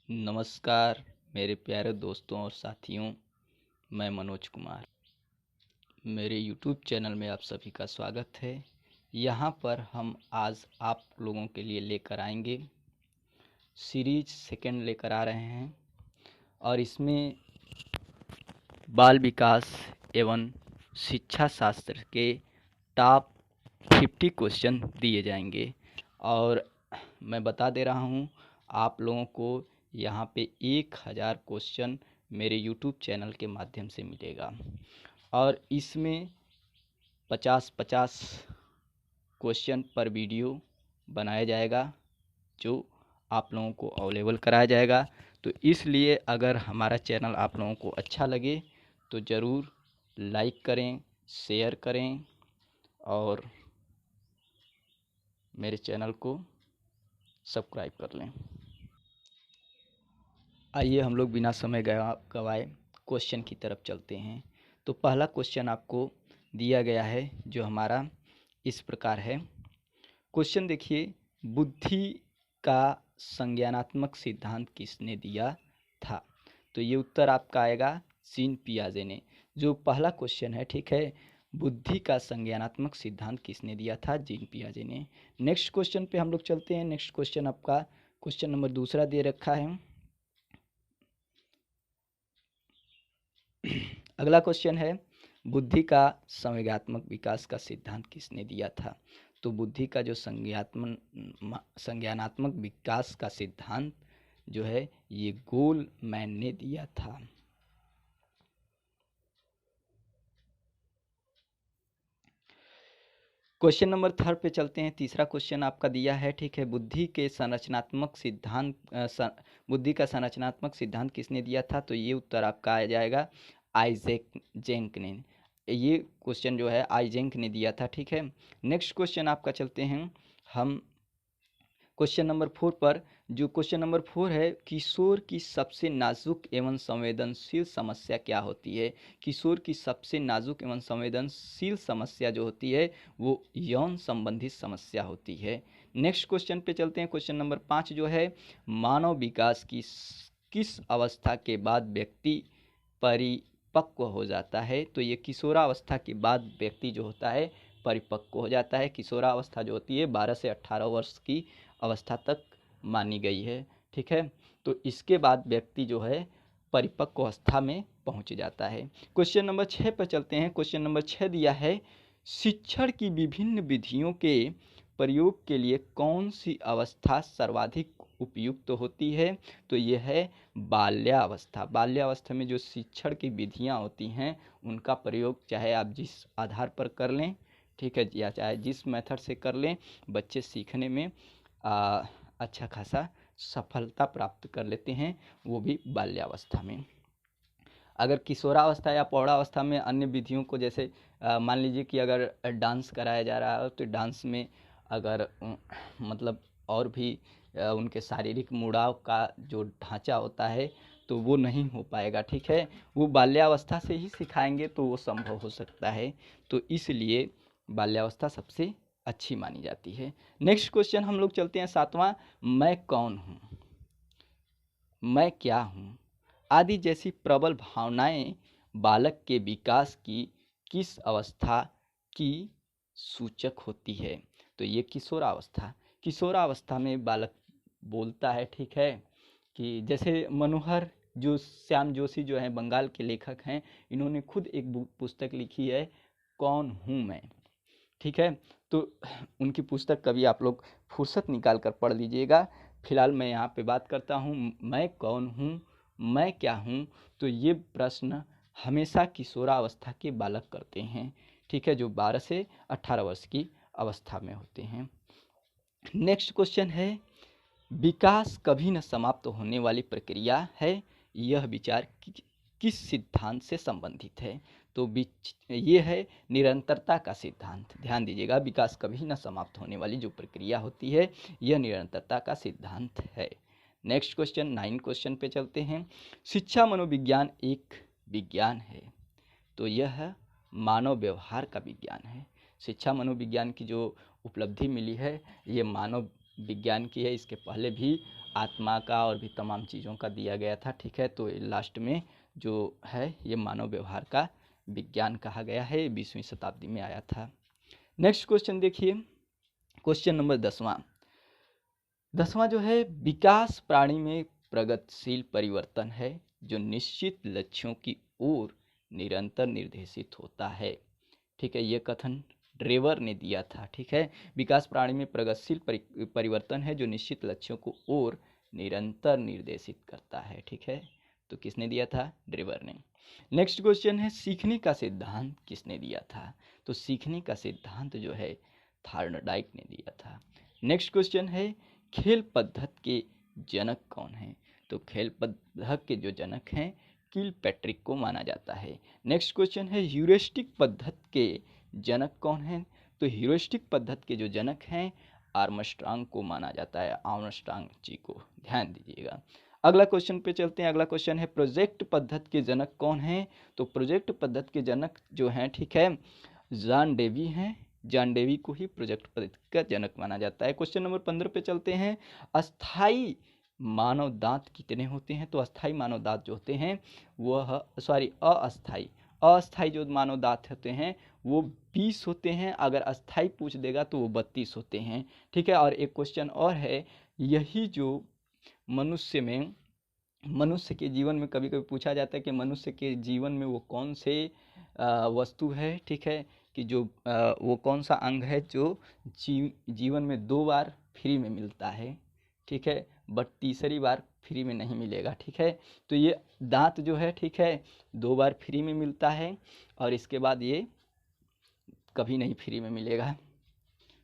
नमस्कार मेरे प्यारे दोस्तों और साथियों, मैं मनोज कुमार। मेरे YouTube चैनल में आप सभी का स्वागत है। यहाँ पर हम आज आप लोगों के लिए लेकर आएंगे सीरीज सेकंड लेकर आ रहे हैं और इसमें बाल विकास एवं शिक्षा शास्त्र के टॉप 50 क्वेश्चन दिए जाएंगे। और मैं बता दे रहा हूँ आप लोगों को यहाँ पे 1000 क्वेश्चन मेरे YouTube चैनल के माध्यम से मिलेगा और इसमें 50-50 क्वेश्चन पर वीडियो बनाया जाएगा जो आप लोगों को अवेलेबल कराया जाएगा। तो इसलिए अगर हमारा चैनल आप लोगों को अच्छा लगे तो ज़रूर लाइक करें, शेयर करें और मेरे चैनल को सब्सक्राइब कर लें। आइए हम लोग बिना समय गवाए क्वेश्चन की तरफ चलते हैं। तो पहला क्वेश्चन आपको दिया गया है जो हमारा इस प्रकार है। क्वेश्चन देखिए, बुद्धि का संज्ञानात्मक सिद्धांत किसने दिया था? तो ये उत्तर आपका आएगा जीन पियाजे ने। जो पहला क्वेश्चन है, ठीक है, बुद्धि का संज्ञानात्मक सिद्धांत किसने दिया था? जीन पियाजे ने। नेक्स्ट क्वेश्चन पे हम लोग चलते हैं। नेक्स्ट क्वेश्चन आपका क्वेश्चन नंबर दूसरा दे रखा है। अगला क्वेश्चन है, बुद्धि का संवेगात्मक विकास का सिद्धांत किसने दिया था? तो बुद्धि का जो संज्ञानात्मक विकास का सिद्धांत जो है ये गोलमैन ने दिया था। क्वेश्चन नंबर थर्ड पे चलते हैं। तीसरा क्वेश्चन आपका दिया है, ठीक है, बुद्धि का संरचनात्मक सिद्धांत किसने दिया था? तो ये उत्तर आपका आ जाएगा आइजैक जेंक ने। ये क्वेश्चन जो है आइजेंक ने दिया था, ठीक है। नेक्स्ट क्वेश्चन आपका चलते हैं हम क्वेश्चन नंबर 4 पर। जो क्वेश्चन नंबर 4 है, किशोर की सबसे नाजुक एवं संवेदनशील समस्या क्या होती है? किशोर की सबसे नाजुक एवं संवेदनशील समस्या जो होती है वो यौन संबंधित समस्या होती है। नेक्स्ट क्वेश्चन पे चलते हैं। क्वेश्चन नंबर 5 जो है, मानव विकास की किस अवस्था के बाद व्यक्ति परिपक्व हो जाता है? तो ये किशोरावस्था के बाद व्यक्ति जो होता है परिपक्व हो जाता है। किशोरावस्था जो होती है 12 से 18 वर्ष की अवस्था तक मानी गई है, ठीक है। तो इसके बाद व्यक्ति जो है परिपक्व अवस्था में पहुंच जाता है। क्वेश्चन नंबर 6 पर चलते हैं। क्वेश्चन नंबर 6 दिया है, शिक्षण की विभिन्न विधियों के प्रयोग के लिए कौन सी अवस्था सर्वाधिक उपयुक्त होती है? तो यह है बाल्यावस्था। बाल्यावस्था में जो शिक्षण की विधियां होती हैं उनका प्रयोग चाहे आप जिस आधार पर कर लें, ठीक है, या चाहे जिस मेथड से कर लें, बच्चे सीखने में अच्छा खासा सफलता प्राप्त कर लेते हैं, वो भी बाल्यावस्था में। अगर किशोरावस्था या प्रौढ़ावस्था में अन्य विधियों को जैसे मान लीजिए कि अगर डांस कराया जा रहा है तो डांस में अगर मतलब और भी उनके शारीरिक मुड़ाव का जो ढांचा होता है तो वो नहीं हो पाएगा, ठीक है। वो बाल्यावस्था से ही सिखाएंगे तो वो संभव हो सकता है। तो इसलिए बाल्यावस्था सबसे अच्छी मानी जाती है। नेक्स्ट क्वेश्चन हम लोग चलते हैं 7वां, मैं कौन हूँ, मैं क्या हूँ आदि जैसी प्रबल भावनाएं बालक के विकास की किस अवस्था की सूचक होती है? तो ये किशोरावस्था। किशोरावस्था में बालक बोलता है, ठीक है, कि जैसे मनोहर जो श्याम जोशी जो हैं बंगाल के लेखक हैं, इन्होंने खुद एक पुस्तक लिखी है कौन हूँ मैं, ठीक है। तो उनकी पुस्तक कभी आप लोग फुर्सत निकाल कर पढ़ लीजिएगा। फिलहाल मैं यहाँ पे बात करता हूँ मैं कौन हूँ, मैं क्या हूँ। तो ये प्रश्न हमेशा किशोरावस्था के बालक करते हैं, ठीक है, जो 12 से 18 वर्ष की अवस्था में होते हैं। नेक्स्ट क्वेश्चन है, विकास कभी न समाप्त होने वाली प्रक्रिया है, यह विचार किस सिद्धांत से संबंधित है? तो ये है निरंतरता का सिद्धांत। ध्यान दीजिएगा, विकास कभी न समाप्त होने वाली जो प्रक्रिया होती है यह निरंतरता का सिद्धांत है। नेक्स्ट क्वेश्चन 9 क्वेश्चन पे चलते हैं। शिक्षा मनोविज्ञान एक विज्ञान है, तो यह मानव व्यवहार का विज्ञान है। शिक्षा मनोविज्ञान की जो उपलब्धि मिली है ये मानव विज्ञान की है। इसके पहले भी आत्मा का और भी तमाम चीज़ों का दिया गया था, ठीक है। तो लास्ट में जो है ये मानव व्यवहार का विज्ञान कहा गया है, 20वीं शताब्दी में आया था। नेक्स्ट क्वेश्चन देखिए, क्वेश्चन नंबर 10वां जो है, विकास प्राणी में प्रगतिशील परिवर्तन है जो निश्चित लक्ष्यों की ओर निरंतर निर्देशित होता है, ठीक है। ये कथन ड्रेवर ने दिया था, ठीक है। विकास प्राणी में प्रगतिशील परिवर्तन है जो निश्चित लक्ष्यों को ओर निरंतर निर्देशित करता है, ठीक है। तो किसने दिया था? ड्रेवर ने। नेक्स्ट क्वेश्चन है, सीखने का सिद्धांत किसने दिया था? तो सीखने का सिद्धांत जो है थॉर्नडाइक ने दिया था। नेक्स्ट क्वेश्चन है, खेल पद्धति के जनक कौन हैं? तो खेल पद्धति के जो जनक हैं किलपैट्रिक को माना जाता है। नेक्स्ट क्वेश्चन है, ह्यूरिस्टिक पद्धति के जनक कौन हैं? तो ह्यूरिस्टिक पद्धति के जो जनक हैं आर्मस्ट्रांग को माना जाता है, आर्मस्ट्रांग जी को, ध्यान दीजिएगा। अगला क्वेश्चन पे चलते हैं। अगला क्वेश्चन है, प्रोजेक्ट पद्धति के जनक कौन हैं? तो प्रोजेक्ट पद्धति के जनक जो हैं, ठीक है, जॉन डेवी हैं। जॉन डेवी को ही प्रोजेक्ट पद्धति का जनक माना जाता है। क्वेश्चन नंबर 15 पे चलते हैं। अस्थाई मानव दांत कितने होते हैं? तो अस्थाई मानव दांत जो होते हैं वह अस्थाई जो मानव दांत होते हैं वो 20 होते हैं। अगर अस्थाई पूछ देगा तो वो 32 होते हैं, ठीक है। और एक क्वेश्चन और है, यही जो मनुष्य के जीवन में कभी कभी पूछा जाता है कि मनुष्य के जीवन में वो कौन से वस्तु है, ठीक है, कि जो वो कौन सा अंग है जो जीवन में 2 बार फ्री में मिलता है, ठीक है, बट तीसरी बार फ्री में नहीं मिलेगा, ठीक है। तो ये दांत जो है, ठीक है, 2 बार फ्री में मिलता है और इसके बाद ये कभी नहीं फ्री में मिलेगा।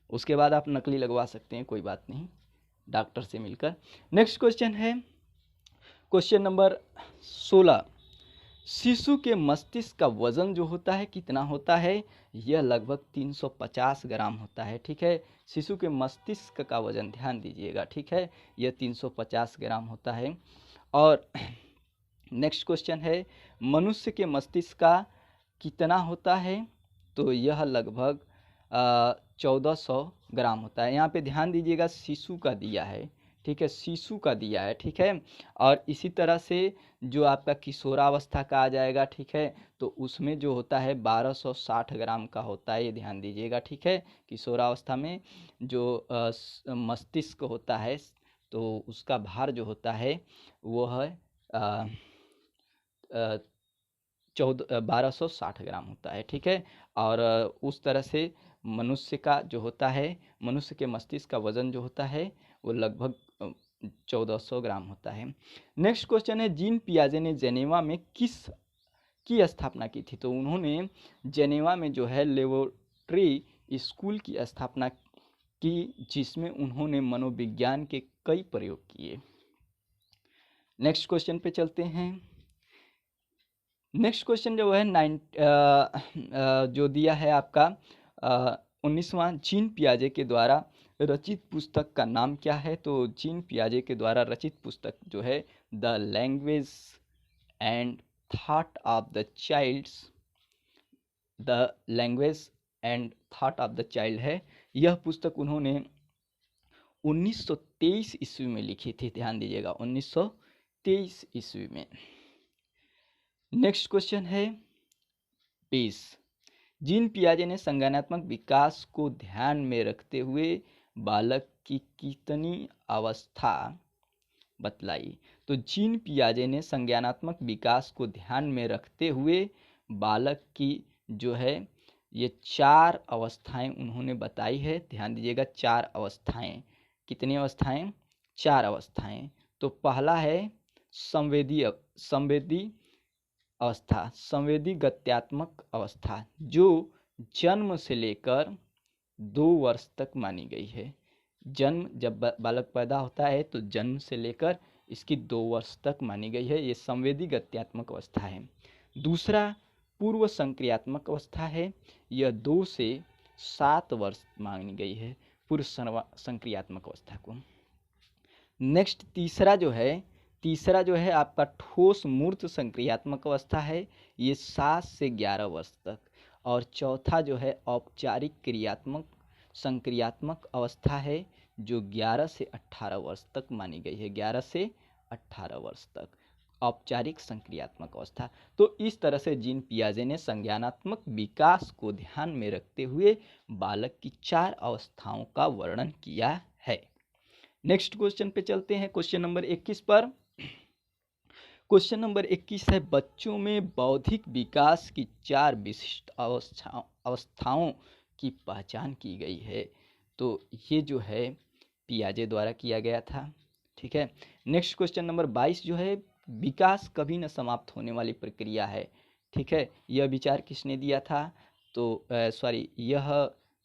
उसके बाद आप नकली लगवा सकते हैं, कोई बात नहीं, डॉक्टर से मिलकर। नेक्स्ट क्वेश्चन है, क्वेश्चन नंबर 16, शिशु के मस्तिष्क का वजन जो होता है कितना होता है? यह लगभग 350 ग्राम होता है, ठीक है। शिशु के मस्तिष्क का वजन ध्यान दीजिएगा, ठीक है, यह 350 ग्राम होता है। और नेक्स्ट क्वेश्चन है, मनुष्य के मस्तिष्क का कितना होता है? तो यह लगभग 1400 ग्राम होता है। यहाँ पे ध्यान दीजिएगा, शिशु का दिया है, ठीक है, शिशु का दिया है, ठीक है। और इसी तरह से जो आपका किशोरावस्था का आ जाएगा, ठीक है, तो उसमें जो होता है 1260 ग्राम का होता है, ये ध्यान दीजिएगा, ठीक है। किशोरावस्था में जो मस्तिष्क होता है तो उसका भार जो होता है वो है 1260 ग्राम होता है, ठीक है। और उस तरह से मनुष्य का जो होता है, मनुष्य के मस्तिष्क का वजन जो होता है वो लगभग 1400 ग्राम होता है। नेक्स्ट क्वेश्चन है, जीन पियाजे ने जेनेवा में किस की स्थापना की थी? तो उन्होंने जेनेवा में जो है लेबोरेटरी स्कूल की स्थापना की, जिसमें उन्होंने मनोविज्ञान के कई प्रयोग किए। नेक्स्ट क्वेश्चन पे चलते हैं। नेक्स्ट क्वेश्चन जो है जो दिया है आपका 19वां, जीन पियाजे के द्वारा रचित पुस्तक का नाम क्या है? तो जीन पियाजे के द्वारा रचित पुस्तक जो है the language and thought of the child है। यह पुस्तक उन्होंने 1923 ईस्वी में लिखी थी, ध्यान दीजिएगा, 1923 ईस्वी में। नेक्स्ट क्वेश्चन है 20, जीन पियाजे ने संज्ञानात्मक विकास को ध्यान में रखते हुए बालक की कितनी अवस्था बतलाई? तो जीन पियाजे ने संज्ञानात्मक विकास को ध्यान में रखते हुए बालक की जो है ये 4 अवस्थाएं उन्होंने बताई है, ध्यान दीजिएगा, 4 अवस्थाएं। कितनी अवस्थाएं? 4 अवस्थाएं। तो पहला है संवेदी अवस्था, संवेदी गत्यात्मक अवस्था, जो जन्म से लेकर 2 वर्ष तक मानी गई है। जन्म जब बालक पैदा होता है तो जन्म से लेकर इसकी 2 वर्ष तक मानी गई है, ये संवेदी गत्यात्मक अवस्था है। दूसरा पूर्व संक्रियात्मक अवस्था है, यह 2 से 7 वर्ष मानी गई है पूर्व संक्रियात्मक अवस्था को। नेक्स्ट तीसरा जो है आपका ठोस मूर्त संक्रियात्मक अवस्था है, ये 7 से 11 वर्ष तक। और चौथा जो है औपचारिक क्रियात्मक संक्रियात्मक अवस्था है, जो 11 से 18 वर्ष तक मानी गई है, 11 से 18 वर्ष तक औपचारिक संक्रियात्मक अवस्था। तो इस तरह से जीन पियाजे ने संज्ञानात्मक विकास को ध्यान में रखते हुए बालक की 4 अवस्थाओं का वर्णन किया है। नेक्स्ट क्वेश्चन पे चलते हैं, क्वेश्चन नंबर 21 पर। क्वेश्चन नंबर 21 है, बच्चों में बौद्धिक विकास की 4 विशिष्ट अवस्थाओं की पहचान की गई है। तो ये जो है पियाजे द्वारा किया गया था, ठीक है। नेक्स्ट क्वेश्चन नंबर 22 जो है, विकास कभी न समाप्त होने वाली प्रक्रिया है, ठीक है। यह विचार किसने दिया था? तो यह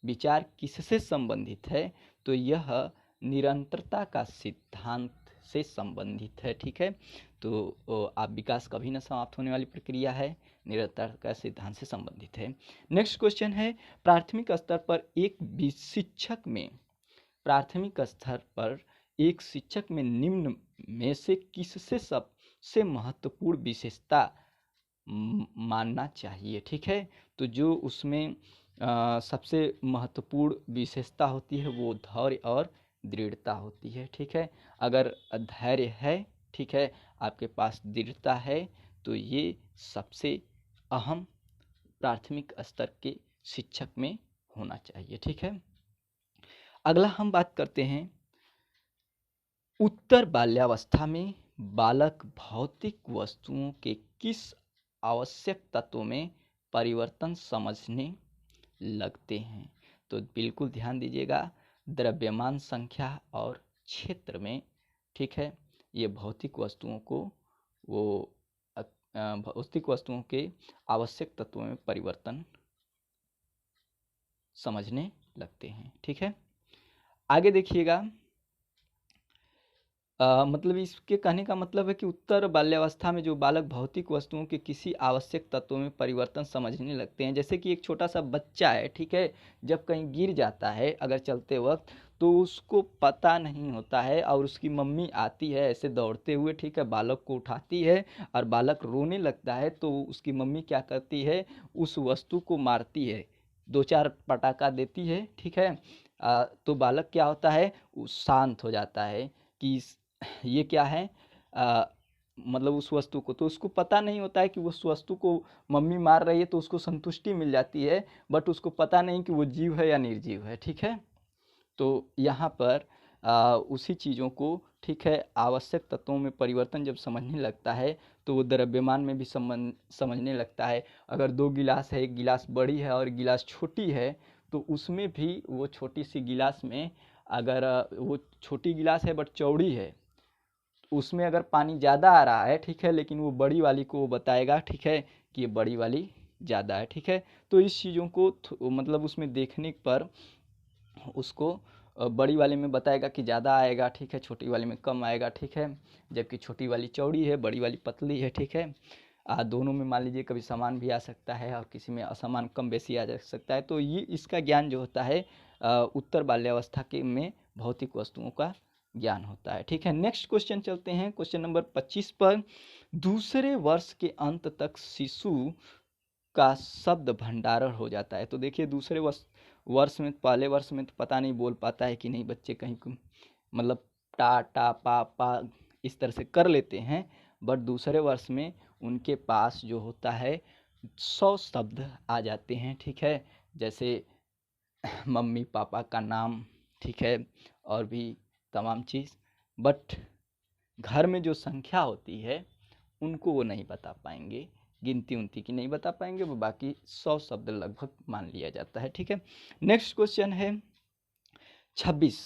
विचार किससे संबंधित है? तो यह निरंतरता का सिद्धांत से संबंधित है, ठीक है। तो आप विकास कभी न समाप्त होने वाली प्रक्रिया है, निरंतरता का सिद्धांत से संबंधित है। नेक्स्ट क्वेश्चन है, प्राथमिक स्तर पर एक शिक्षक में निम्न में से किससे सबसे महत्वपूर्ण विशेषता मानना चाहिए, ठीक है। तो जो उसमें सबसे महत्वपूर्ण विशेषता होती है वो धैर्य और दृढ़ता होती है, ठीक है। अगर धैर्य है, ठीक है, आपके पास दृढ़ता है, तो ये सबसे अहम प्राथमिक स्तर के शिक्षक में होना चाहिए, ठीक है। अगला हम बात करते हैं, उत्तर बाल्यावस्था में बालक भौतिक वस्तुओं के किस आवश्यक तत्वों में परिवर्तन समझने लगते हैं? तो बिल्कुल ध्यान दीजिएगा, द्रव्यमान संख्या और क्षेत्र में, ठीक है। ये भौतिक वस्तुओं के आवश्यक तत्वों में परिवर्तन समझने लगते हैं, ठीक है। आगे देखिएगा, मतलब इसके कहने का मतलब है कि उत्तर बाल्यावस्था में जो बालक भौतिक वस्तुओं के किसी आवश्यक तत्वों में परिवर्तन समझने लगते हैं। जैसे कि एक छोटा सा बच्चा है, ठीक है, जब कहीं गिर जाता है अगर चलते वक्त, तो उसको पता नहीं होता है और उसकी मम्मी आती है ऐसे दौड़ते हुए, ठीक है, बालक को उठाती है और बालक रोने लगता है, तो उसकी मम्मी क्या करती है, उस वस्तु को मारती है, 2-4 पटाखा देती है, ठीक है। तो बालक क्या होता है, शांत हो जाता है कि ये क्या है, मतलब उस वस्तु को, तो उसको पता नहीं होता है कि उस वस्तु को मम्मी मार रही है, तो उसको संतुष्टि मिल जाती है, बट उसको पता नहीं कि वो जीव है या निर्जीव है, ठीक है। तो यहाँ पर उसी चीज़ों को, ठीक है, आवश्यक तत्वों में परिवर्तन जब समझने लगता है, तो वो द्रव्यमान में भी समझने लगता है। अगर 2 गिलास है, एक गिलास बड़ी है और गिलास छोटी है, तो उसमें भी वो छोटी सी गिलास में, अगर वो छोटी गिलास है बट चौड़ी है, उसमें अगर पानी ज़्यादा आ रहा है, ठीक है, लेकिन वो बड़ी वाली को वो बताएगा, ठीक है, कि ये बड़ी वाली ज़्यादा है, ठीक है। तो इस चीज़ों को मतलब उसमें देखने पर उसको बड़ी वाले में बताएगा कि ज़्यादा आएगा, ठीक है, छोटी वाले में कम आएगा, ठीक है। जबकि छोटी वाली चौड़ी है, बड़ी वाली पतली है, ठीक है। दोनों में मान लीजिए कभी समान भी आ सकता है और किसी में असमान कम बेसी आ जा सकता है। तो ये इसका ज्ञान जो होता है उत्तर बाल्यावस्था के में भौतिक वस्तुओं का ज्ञान होता है, ठीक है। नेक्स्ट क्वेश्चन चलते हैं, क्वेश्चन नंबर 25 पर। दूसरे वर्ष के अंत तक शिशु का शब्द भंडारण हो जाता है। तो देखिए, दूसरे वर्ष में, पहले वर्ष में तो पता नहीं बोल पाता है कि नहीं, बच्चे कहीं मतलब टा टा पा पा इस तरह से कर लेते हैं, बट दूसरे वर्ष में उनके पास जो होता है 100 शब्द आ जाते हैं, ठीक है। जैसे मम्मी पापा का नाम, ठीक है, और भी तमाम चीज़, बट घर में जो संख्या होती है उनको वो नहीं बता पाएंगे, गिनती उनती की नहीं बता पाएंगे, वो बाकी 100 शब्द लगभग मान लिया जाता है, ठीक है। नेक्स्ट क्वेश्चन है 26।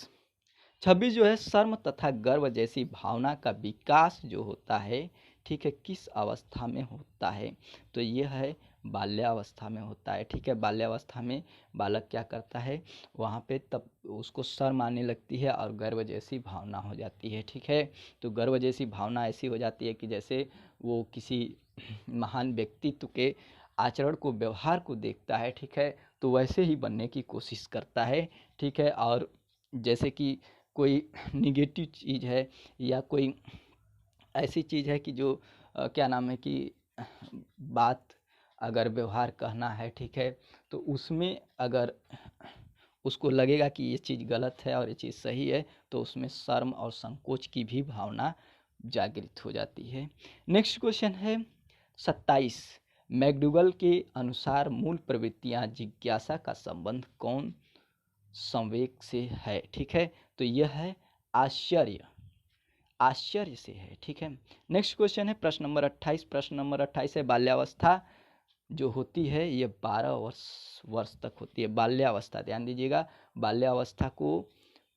26 जो है, शर्म तथा गर्व जैसी भावना का विकास जो होता है, ठीक है, किस अवस्था में होता है? तो यह है बाल्यावस्था में होता है, ठीक है। बाल्यावस्था में बालक क्या करता है, वहाँ पे तब उसको शर्म आने लगती है और गर्व जैसी भावना हो जाती है, ठीक है। तो गर्व जैसी भावना ऐसी हो जाती है कि जैसे वो किसी महान व्यक्तित्व के आचरण को, व्यवहार को देखता है, ठीक है, तो वैसे ही बनने की कोशिश करता है, ठीक है। और जैसे कि कोई निगेटिव चीज़ है या कोई ऐसी चीज़ है कि जो क्या नाम है कि बात अगर व्यवहार कहना है, ठीक है, तो उसमें अगर उसको लगेगा कि ये चीज़ गलत है और ये चीज़ सही है, तो उसमें शर्म और संकोच की भी भावना जागृत हो जाती है। नेक्स्ट क्वेश्चन है 27। मैकडूगल के अनुसार मूल प्रवृत्तियां जिज्ञासा का संबंध कौन संवेग से है? ठीक है, तो यह है आश्चर्य, आश्चर्य से है। ठीक है, नेक्स्ट क्वेश्चन है प्रश्न नंबर 28। प्रश्न नंबर 28 है बाल्यावस्था जो होती है ये 12 वर्ष तक होती है। बाल्यावस्था ध्यान दीजिएगा, बाल्यावस्था को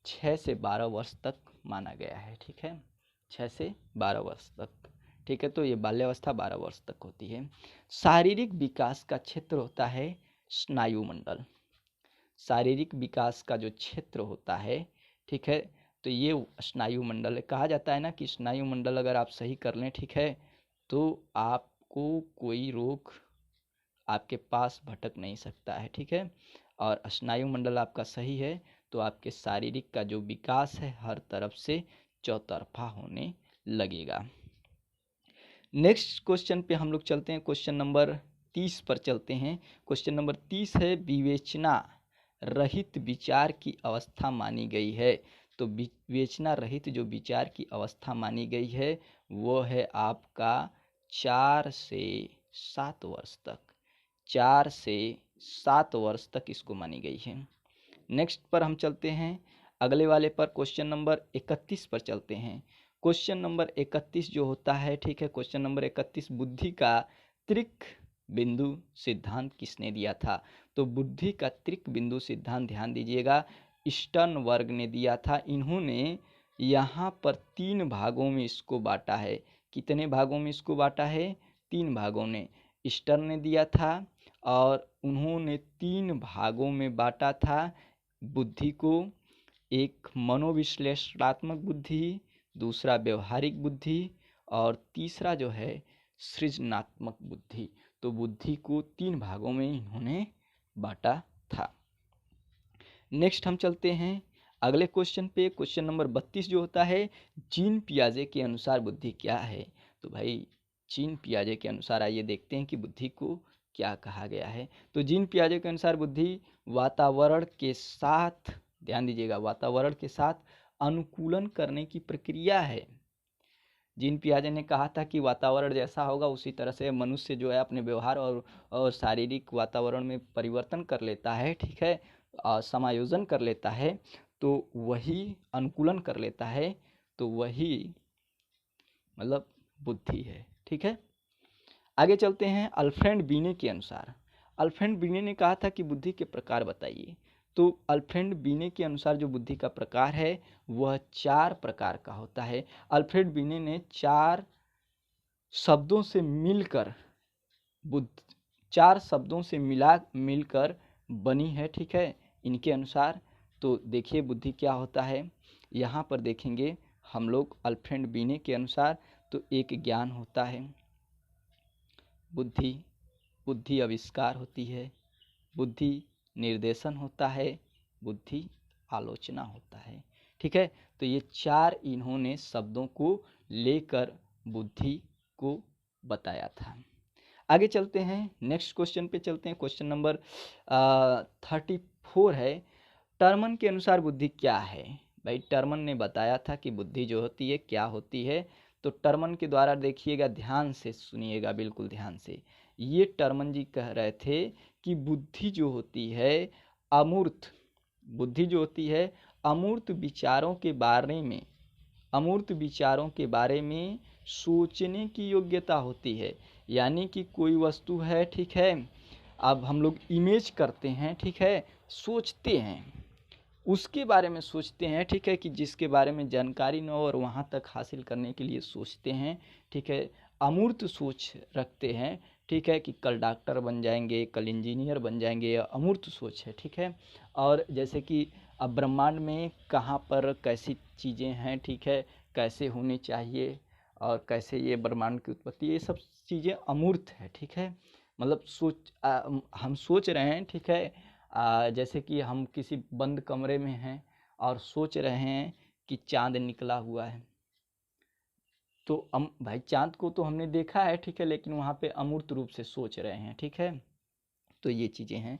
6 से 12 वर्ष तक माना गया है। ठीक है, 6 से 12 वर्ष तक। ठीक है, तो ये बाल्यावस्था 12 वर्ष तक होती है। शारीरिक विकास का क्षेत्र होता है स्नायुमंडल। शारीरिक विकास का जो क्षेत्र होता है, ठीक है, तो ये स्नायुमंडल है। कहा जाता है ना कि स्नायुमंडल अगर आप सही कर लें, ठीक है, तो आपको कोई रोग आपके पास भटक नहीं सकता है। ठीक है, और स्नायुमंडल आपका सही है तो आपके शारीरिक का जो विकास है हर तरफ से चौतरफा होने लगेगा। नेक्स्ट क्वेश्चन पे हम लोग चलते हैं, क्वेश्चन नंबर 30 पर चलते हैं। क्वेश्चन नंबर 30 है विवेचना रहित विचार की अवस्था मानी गई है। तो विवेचना रहित जो विचार की अवस्था मानी गई है वो है आपका 4 से 7 वर्ष तक। 4 से 7 वर्ष तक इसको मानी गई है। नेक्स्ट पर हम चलते हैं, अगले वाले पर क्वेश्चन नंबर 31 पर चलते हैं। क्वेश्चन नंबर 31 जो होता है, ठीक है, क्वेश्चन नंबर 31 बुद्धि का त्रिक बिंदु सिद्धांत किसने दिया था? तो बुद्धि का त्रिक बिंदु सिद्धांत ध्यान दीजिएगा स्टर्नबर्ग ने दिया था। इन्होंने यहाँ पर 3 भागों में इसको बांटा है। कितने भागों में इसको बांटा है? 3 भागों में स्टर्न ने दिया था और उन्होंने 3 भागों में बांटा था बुद्धि को। एक मनोविश्लेषणात्मक बुद्धि, दूसरा व्यवहारिक बुद्धि और तीसरा जो है सृजनात्मक बुद्धि। तो बुद्धि को 3 भागों में इन्होंने बांटा था। नेक्स्ट हम चलते हैं अगले क्वेश्चन पे, क्वेश्चन नंबर 32 जो होता है जीन पियाजे के अनुसार बुद्धि क्या है? तो भाई जीन पियाजे के अनुसार आइए देखते हैं कि बुद्धि को क्या कहा गया है। तो जीन पियाजे के अनुसार बुद्धि वातावरण के साथ, ध्यान दीजिएगा, वातावरण के साथ अनुकूलन करने की प्रक्रिया है। जीन पियाजे ने कहा था कि वातावरण जैसा होगा उसी तरह से मनुष्य जो है अपने व्यवहार और शारीरिक वातावरण में परिवर्तन कर लेता है। ठीक है, समायोजन कर लेता है, तो वही अनुकूलन कर लेता है, तो वही मतलब बुद्धि है। ठीक है, आगे चलते हैं अल्फ्रेड बीने के अनुसार। अल्फ्रेड बीने ने कहा था कि बुद्धि के प्रकार बताइए। तो अल्फ्रेड बीने के अनुसार जो बुद्धि का प्रकार है वह 4 प्रकार का होता है। अल्फ्रेड बीने ने 4 शब्दों से मिलकर बुद्ध 4 शब्दों से मिलकर बनी है। ठीक है, इनके अनुसार। तो देखिए बुद्धि क्या होता है, यहाँ पर देखेंगे हम लोग अल्फ्रेड बीने के अनुसार। तो एक ज्ञान होता है, बुद्धि बुद्धि आविष्कार होती है, बुद्धि निर्देशन होता है, बुद्धि आलोचना होता है। ठीक है, तो ये 4 इन्होंने शब्दों को लेकर बुद्धि को बताया था। आगे चलते हैं, नेक्स्ट क्वेश्चन पे चलते हैं। क्वेश्चन नंबर 34 है टर्मन के अनुसार बुद्धि क्या है? भाई टर्मन ने बताया था कि बुद्धि जो होती है क्या होती है। तो टर्मन के द्वारा देखिएगा, ध्यान से सुनिएगा, बिल्कुल ध्यान से। ये टर्मन जी कह रहे थे कि बुद्धि जो होती है अमूर्त, बुद्धि जो होती है अमूर्त विचारों के बारे में, अमूर्त विचारों के बारे में सोचने की योग्यता होती है। यानी कि कोई वस्तु है, ठीक है, अब हम लोग इमेज करते हैं, ठीक है, सोचते हैं, उसके बारे में सोचते हैं, ठीक है, कि जिसके बारे में जानकारी न हो और वहाँ तक हासिल करने के लिए सोचते हैं। ठीक है, अमूर्त सोच रखते हैं। ठीक है, कि कल डॉक्टर बन जाएंगे, कल इंजीनियर बन जाएंगे, यह अमूर्त सोच है। ठीक है, और जैसे कि अब ब्रह्मांड में कहाँ पर कैसी चीज़ें हैं, ठीक है, कैसे होनी चाहिए और कैसे ये ब्रह्मांड की उत्पत्ति, ये सब चीज़ें अमूर्त है। ठीक है, मतलब हम सोच रहे हैं, ठीक है, जैसे कि हम किसी बंद कमरे में हैं और सोच रहे हैं कि चांद निकला हुआ है। तो हम भाई चांद को तो हमने देखा है, ठीक है, लेकिन वहाँ पे अमूर्त रूप से सोच रहे हैं। ठीक है, तो ये चीज़ें हैं।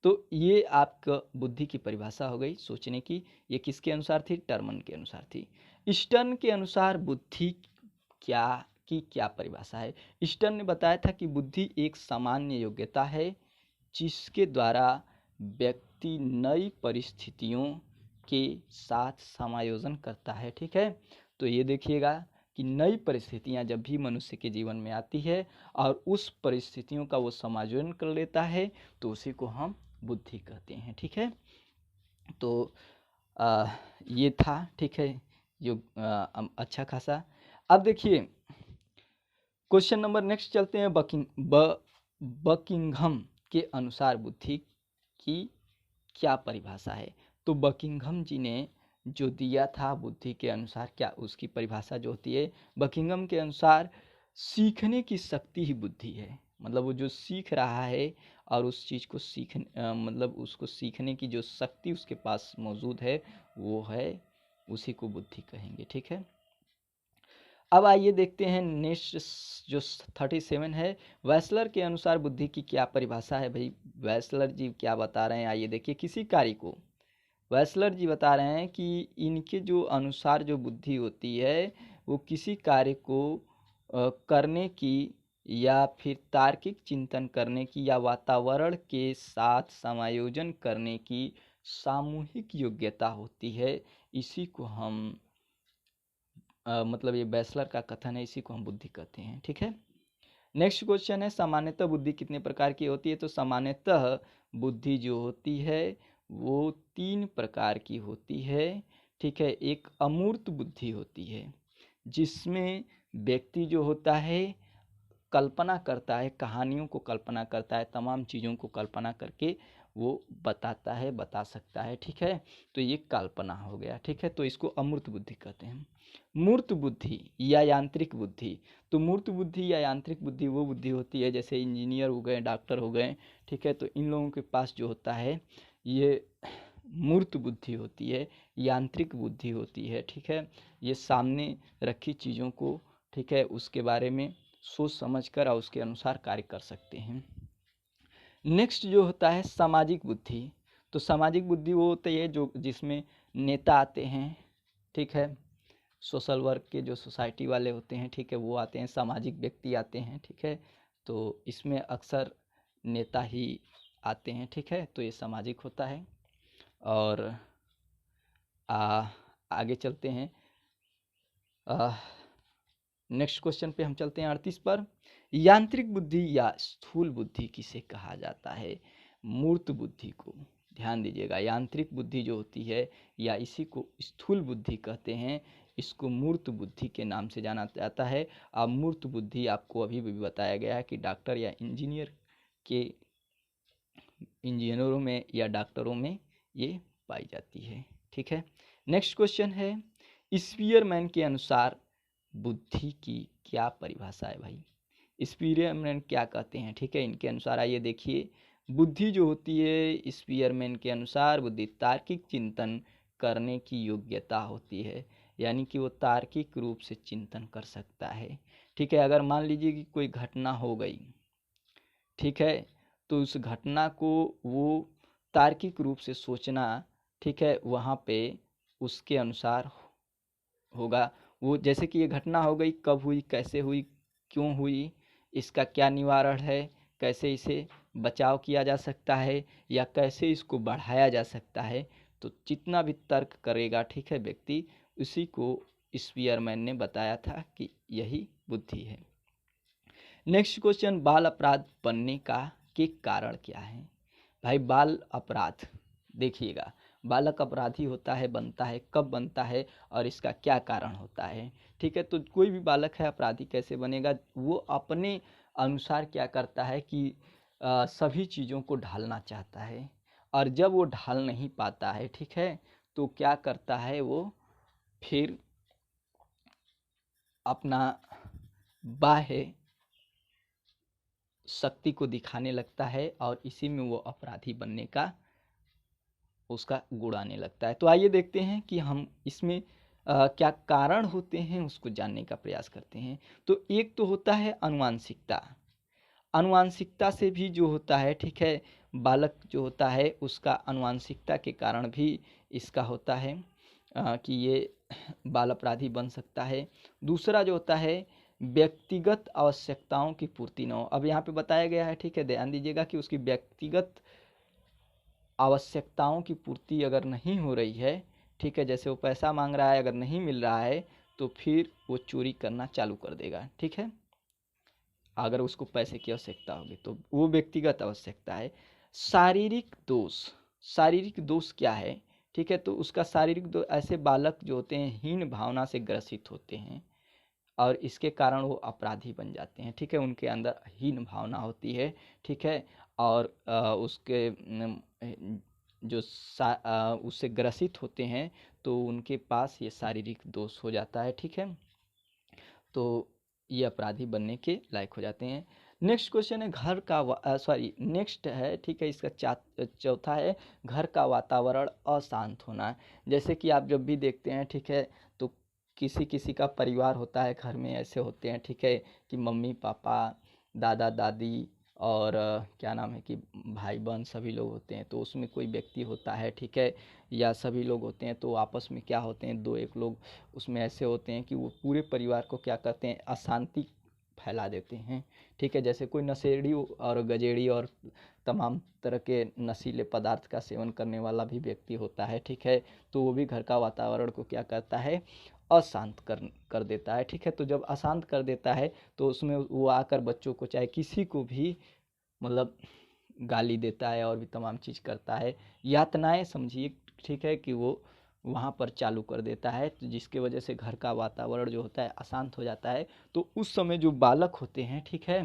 तो ये आपका बुद्धि की परिभाषा हो गई सोचने की। ये किसके अनुसार थी? टर्मन के अनुसार थी। स्टर्न के अनुसार बुद्धि क्या की क्या परिभाषा है? स्टर्न ने बताया था कि बुद्धि एक सामान्य योग्यता है जिसके द्वारा व्यक्ति नई परिस्थितियों के साथ समायोजन करता है। ठीक है, तो ये देखिएगा कि नई परिस्थितियां जब भी मनुष्य के जीवन में आती है और उस परिस्थितियों का वो समायोजन कर लेता है तो उसी को हम बुद्धि कहते हैं। ठीक है, तो ये था। ठीक है, जो अच्छा खासा। अब देखिए क्वेश्चन नंबर नेक्स्ट चलते हैं। बकिंघम के अनुसार बुद्धि की क्या परिभाषा है? तो बकिंघम जी ने जो दिया था बुद्धि के अनुसार, क्या उसकी परिभाषा जो होती है, बकिंघम के अनुसार सीखने की शक्ति ही बुद्धि है। मतलब वो जो सीख रहा है और उस चीज़ को मतलब उसको सीखने की जो शक्ति उसके पास मौजूद है वो है, उसी को बुद्धि कहेंगे। ठीक है, अब आइए देखते हैं नेक्स्ट जो 37 है। वैसलर के अनुसार बुद्धि की क्या परिभाषा है? भाई वैसलर जी क्या बता रहे हैं, आइए देखिए। किसी कार्य को वैसलर जी बता रहे हैं कि इनके जो अनुसार जो बुद्धि होती है वो किसी कार्य को करने की या फिर तार्किक चिंतन करने की या वातावरण के साथ समायोजन करने की सामूहिक योग्यता होती है। इसी को हम मतलब ये बैचलर का कथन है, इसी को हम बुद्धि कहते हैं। ठीक है, नेक्स्ट क्वेश्चन है सामान्यतः बुद्धि कितने प्रकार की होती है? तो सामान्यतः बुद्धि जो होती है वो 3 प्रकार की होती है। ठीक है, एक अमूर्त बुद्धि होती है जिसमें व्यक्ति जो होता है कल्पना करता है, कहानियों को कल्पना करता है, तमाम चीज़ों को कल्पना करके वो बताता है, बता सकता है। ठीक है, तो ये कल्पना हो गया। ठीक है, तो इसको अमूर्त बुद्धि कहते हैं। मूर्त बुद्धि या यांत्रिक बुद्धि, तो मूर्त बुद्धि या यांत्रिक बुद्धि वो बुद्धि होती है जैसे इंजीनियर हो गए, डॉक्टर हो गए। ठीक है, तो इन लोगों के पास जो होता है ये मूर्त बुद्धि होती है, यांत्रिक बुद्धि होती है। ठीक है, ये सामने रखी चीज़ों को, ठीक है, उसके बारे में सोच समझ कर और उसके अनुसार कार्य कर सकते हैं। नेक्स्ट जो होता है सामाजिक बुद्धि, तो सामाजिक बुद्धि वो होती है जो जिसमें नेता आते हैं। ठीक है, सोशल वर्क के जो सोसाइटी वाले होते हैं, ठीक है, वो आते हैं, सामाजिक व्यक्ति आते हैं। ठीक है, तो इसमें अक्सर नेता ही आते हैं। ठीक है, तो ये सामाजिक होता है। और आगे चलते हैं। नेक्स्ट क्वेश्चन पे हम चलते हैं 38 पर। यांत्रिक बुद्धि या स्थूल बुद्धि किसे कहा जाता है? मूर्त बुद्धि को। ध्यान दीजिएगा, यांत्रिक बुद्धि जो होती है या इसी को स्थूल बुद्धि कहते हैं, इसको मूर्त बुद्धि के नाम से जाना जाता है। अब मूर्त बुद्धि आपको अभी भी बताया गया है कि डॉक्टर या इंजीनियरों में या डॉक्टरों में ये पाई जाती है। ठीक है, नेक्स्ट क्वेश्चन है स्पीयरमैन के अनुसार बुद्धि की क्या परिभाषा है? भाई स्पीयरमैन क्या कहते हैं? ठीक है, इनके अनुसार आइए देखिए। बुद्धि जो होती है स्पीयरमैन के अनुसार बुद्धि तार्किक चिंतन करने की योग्यता होती है, यानी कि वो तार्किक रूप से चिंतन कर सकता है। ठीक है, अगर मान लीजिए कि कोई घटना हो गई, ठीक है, तो उस घटना को वो तार्किक रूप से सोचना, ठीक है, वहाँ पे उसके अनुसार होगा। वो जैसे कि ये घटना हो गई, कब हुई, कैसे हुई, क्यों हुई, इसका क्या निवारण है, कैसे इसे बचाव किया जा सकता है या कैसे इसको बढ़ाया जा सकता है, तो जितना भी तर्क करेगा, ठीक है, व्यक्ति, उसी को स्पीयरमैन ने बताया था कि यही बुद्धि है। नेक्स्ट क्वेश्चन, बाल अपराध बनने का के कारण क्या है? भाई बाल अपराध देखिएगा, बालक अपराधी होता है, बनता है, कब बनता है और इसका क्या कारण होता है? ठीक है, तो कोई भी बालक है अपराधी कैसे बनेगा? वो अपने अनुसार क्या करता है कि सभी चीज़ों को ढालना चाहता है और जब वो ढाल नहीं पाता है, ठीक है, तो क्या करता है वो फिर अपना बाह्य शक्ति को दिखाने लगता है और इसी में वो अपराधी बनने का उसका गुण आने लगता है। तो आइए देखते हैं कि हम इसमें क्या कारण होते हैं उसको जानने का प्रयास करते हैं। तो एक तो होता है अनुवांशिकता। अनुवांशिकता से भी जो होता है, ठीक है, बालक जो होता है उसका आनुवंशिकता के कारण भी इसका होता है कि ये बाल अपराधी बन सकता है। दूसरा जो होता है व्यक्तिगत आवश्यकताओं की पूर्ति न हो। अब यहाँ पे बताया गया है, ठीक है, ध्यान दीजिएगा कि उसकी व्यक्तिगत आवश्यकताओं की पूर्ति अगर नहीं हो रही है, ठीक है, जैसे वो पैसा मांग रहा है, अगर नहीं मिल रहा है तो फिर वो चोरी करना चालू कर देगा, ठीक है, अगर उसको पैसे की आवश्यकता होगी तो वो व्यक्तिगत आवश्यकता है। शारीरिक दोष, शारीरिक दोष क्या है, ठीक है, तो उसका शारीरिक दोष, ऐसे बालक जो होते हैं हीन भावना से ग्रसित होते हैं और इसके कारण वो अपराधी बन जाते हैं, ठीक है, उनके अंदर हीन भावना होती है, ठीक है, और उसके जो उससे ग्रसित होते हैं तो उनके पास ये शारीरिक दोष हो जाता है, ठीक है, तो ये अपराधी बनने के लायक हो जाते हैं। नेक्स्ट क्वेश्चन है घर का सॉरी नेक्स्ट है, ठीक है, इसका चौथा है घर का वातावरण अशांत होना। जैसे कि आप जब भी देखते हैं, ठीक है, तो किसी किसी का परिवार होता है, घर में ऐसे होते हैं, ठीक है, कि मम्मी पापा दादा दादी और क्या नाम है कि भाई बहन सभी लोग होते हैं, तो उसमें कोई व्यक्ति होता है, ठीक है, या सभी लोग होते हैं, तो आपस में क्या होते हैं, दो एक लोग उसमें ऐसे होते हैं कि वो पूरे परिवार को क्या करते हैं, अशांति फैला देते हैं, ठीक है, जैसे कोई नशेड़ी और गजेड़ी और तमाम तरह के नशीले पदार्थ का सेवन करने वाला भी व्यक्ति होता है, ठीक है, तो वो भी घर का वातावरण को क्या करता है, अशांत कर देता है, ठीक है, तो जब अशांत कर देता है तो उसमें वो आकर बच्चों को चाहे किसी को भी मतलब गाली देता है और भी तमाम चीज़ करता है, यातनाएं समझिए, ठीक है, कि वो वहाँ पर चालू कर देता है, तो जिसके वजह से घर का वातावरण जो होता है अशांत हो जाता है। तो उस समय जो बालक होते हैं, ठीक है,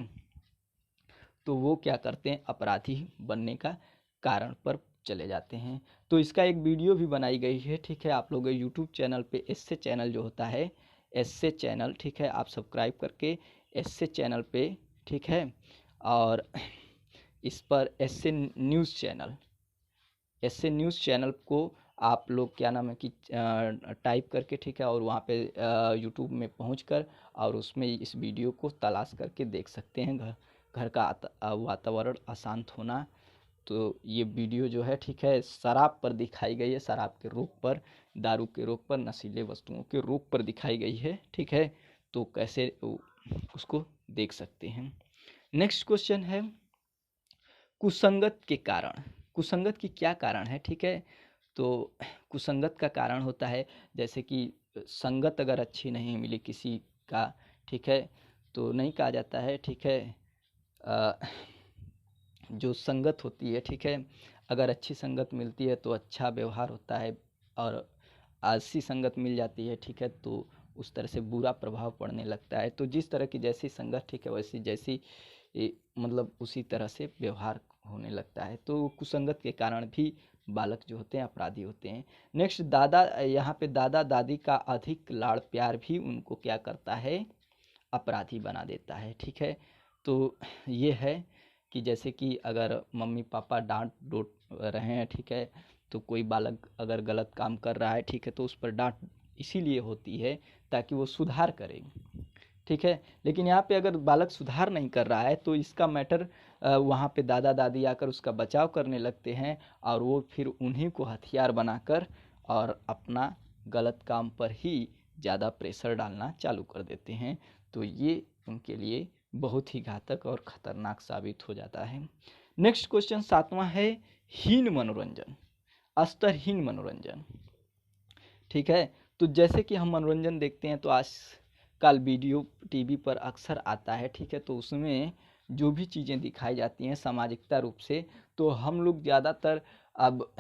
तो वो क्या करते हैं, अपराधी बनने का कारण पर चले जाते हैं। तो इसका एक वीडियो भी बनाई गई है, ठीक है, आप लोग यूट्यूब चैनल पे एससे चैनल जो होता है, एससे चैनल, ठीक है, आप सब्सक्राइब करके एससे चैनल पे, ठीक है, और इस पर एससे न्यूज़ चैनल, एससे न्यूज़ चैनल को आप लोग क्या नाम है कि टाइप करके, ठीक है, और वहाँ पे यूट्यूब में पहुँचकर और उसमें इस वीडियो को तलाश करके देख सकते हैं, घर घर का वातावरण अशांत होना। तो ये वीडियो जो है, ठीक है, शराब पर दिखाई गई है, शराब के रोग पर, दारू के रोग पर, नशीले वस्तुओं के रोग पर दिखाई गई है, ठीक है, तो कैसे उसको देख सकते हैं। नेक्स्ट क्वेश्चन है कुसंगत के कारण, कुसंगत की क्या कारण है, ठीक है, तो कुसंगत का कारण होता है जैसे कि संगत अगर अच्छी नहीं मिली किसी का, ठीक है, तो नहीं कहा जाता है, ठीक है, अ, जो संगत होती है, ठीक है, अगर अच्छी संगत मिलती है तो अच्छा व्यवहार होता है, और आलसी संगत मिल जाती है, ठीक है, तो उस तरह से बुरा प्रभाव पड़ने लगता है। तो जिस तरह की जैसी संगत, ठीक है, वैसी जैसी मतलब उसी तरह से व्यवहार होने लगता है। तो कुसंगत के कारण भी बालक जो होते हैं अपराधी होते हैं। नेक्स्ट दादा, यहाँ पे दादा दादी का अधिक लाड़ प्यार भी उनको क्या करता है, अपराधी बना देता है, ठीक है, तो ये है कि जैसे कि अगर मम्मी पापा डांट डोट रहे हैं, ठीक है, तो कोई बालक अगर गलत काम कर रहा है, ठीक है, तो उस पर डांट इसीलिए होती है ताकि वो सुधार करे, ठीक है, लेकिन यहाँ पे अगर बालक सुधार नहीं कर रहा है तो इसका मैटर वहाँ पे दादा दादी आकर उसका बचाव करने लगते हैं और वो फिर उन्हीं को हथियार बनाकर और अपना गलत काम पर ही ज़्यादा प्रेशर डालना चालू कर देते हैं। तो ये उनके लिए बहुत ही घातक और ख़तरनाक साबित हो जाता है। नेक्स्ट क्वेश्चन सातवां है हीन मनोरंजन, स्तरहीन मनोरंजन, ठीक है, तो जैसे कि हम मनोरंजन देखते हैं तो आजकल वीडियो टीवी पर अक्सर आता है, ठीक है, तो उसमें जो भी चीज़ें दिखाई जाती हैं सामाजिकता रूप से, तो हम लोग ज़्यादातर अब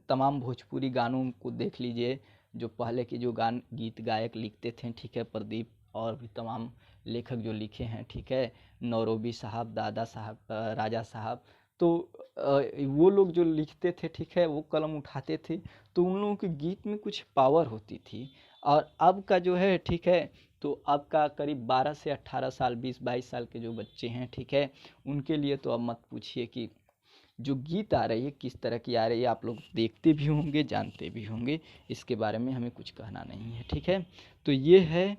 तमाम भोजपुरी गानों को देख लीजिए, जो पहले के जो गीत गायक लिखते थे, ठीक है, प्रदीप और भी तमाम लेखक जो लिखे हैं, ठीक है, नौरोबी साहब, दादा साहब, राजा साहब, तो वो लोग जो लिखते थे, ठीक है, वो कलम उठाते थे तो उन लोगों के गीत में कुछ पावर होती थी। और अब का जो है, ठीक है, तो अब का करीब 12 से 18 साल, 20-22 साल के जो बच्चे हैं, ठीक है, उनके लिए तो अब मत पूछिए कि जो गीत आ रही है किस तरह की आ रही है, आप लोग देखते भी होंगे, जानते भी होंगे, इसके बारे में हमें कुछ कहना नहीं है, ठीक है, तो ये है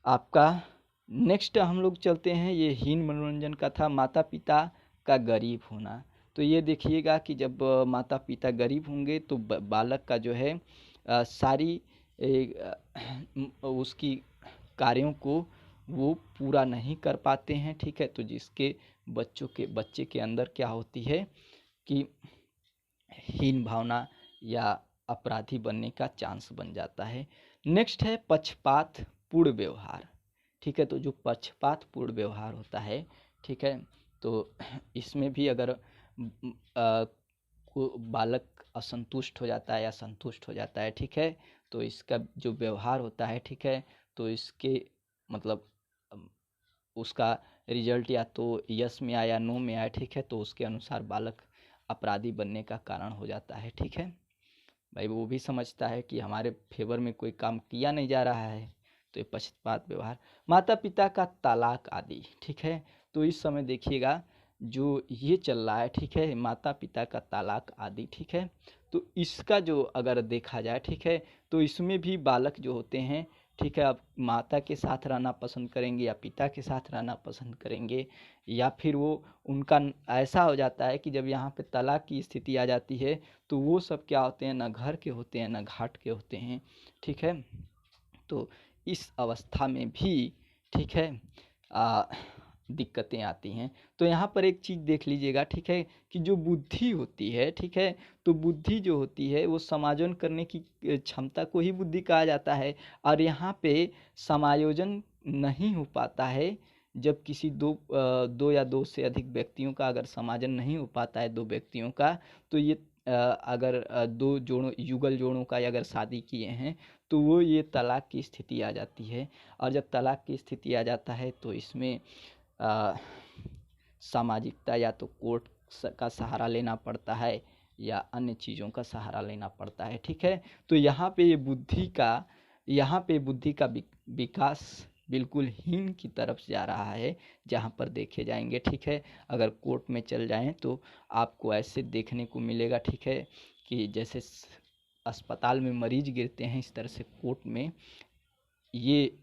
आपका। नेक्स्ट हम लोग चलते हैं, ये हीन मनोरंजन का था। माता पिता का गरीब होना। तो ये देखिएगा कि जब माता पिता गरीब होंगे तो बालक का जो है सारी उसकी कार्यों को वो पूरा नहीं कर पाते हैं, ठीक है। तो जिसके बच्चे के अंदर क्या होती है कि हीन भावना या अपराधी बनने का चांस बन जाता है। नेक्स्ट है पक्षपात पूर्ण व्यवहार, ठीक है। तो जो पक्षपात पूर्ण व्यवहार होता है, ठीक है, तो इसमें भी अगर बालक असंतुष्ट हो जाता है या संतुष्ट हो जाता है, ठीक है, तो इसका जो व्यवहार होता है, ठीक है, तो इसके मतलब उसका रिजल्ट या तो यस में आया या नो में आया, ठीक है, तो उसके अनुसार बालक अपराधी बनने का कारण हो जाता है, ठीक है। भाई वो भी समझता है कि हमारे फेवर में कोई काम किया नहीं जा रहा है, तो ये पक्षपात व्यवहार। माता पिता का तलाक आदि, ठीक है। तो इस समय देखिएगा जो ये चल रहा है, ठीक है, माता पिता का तलाक आदि, ठीक है। तो इसका जो अगर देखा जाए, ठीक है, तो इसमें भी बालक जो होते हैं, ठीक है, अब माता के साथ रहना पसंद करेंगे या पिता के साथ रहना पसंद करेंगे, या फिर वो उनका ऐसा हो जाता है कि जब यहाँ पे तलाक की स्थिति आ जाती है तो वो सब क्या होते हैं, ना घर के होते हैं ना घाट के होते हैं, ठीक है। तो इस अवस्था में भी, ठीक है, दिक्कतें आती हैं। तो यहाँ पर एक चीज़ देख लीजिएगा, ठीक है, कि जो बुद्धि होती है, ठीक है, तो बुद्धि जो होती है वो समायोजन करने की क्षमता को ही बुद्धि कहा जाता है। और यहाँ पे समायोजन नहीं हो पाता है जब किसी दो या दो से अधिक व्यक्तियों का अगर समायोजन नहीं हो पाता है, दो व्यक्तियों का, तो ये अगर दो जोड़ों युगल जोड़ों का अगर शादी किए हैं तो वो ये तलाक की स्थिति आ जाती है। और जब तलाक की स्थिति आ जाता है तो इसमें सामाजिकता या तो कोर्ट का सहारा लेना पड़ता है या अन्य चीज़ों का सहारा लेना पड़ता है, ठीक है। तो यहाँ पे बुद्धि का विकास बिल्कुल हीन की तरफ जा रहा है, जहाँ पर देखे जाएंगे, ठीक है, अगर कोर्ट में चल जाएं तो आपको ऐसे देखने को मिलेगा, ठीक है, कि जैसे अस्पताल में मरीज गिरते हैं, इस तरह से कोर्ट में ये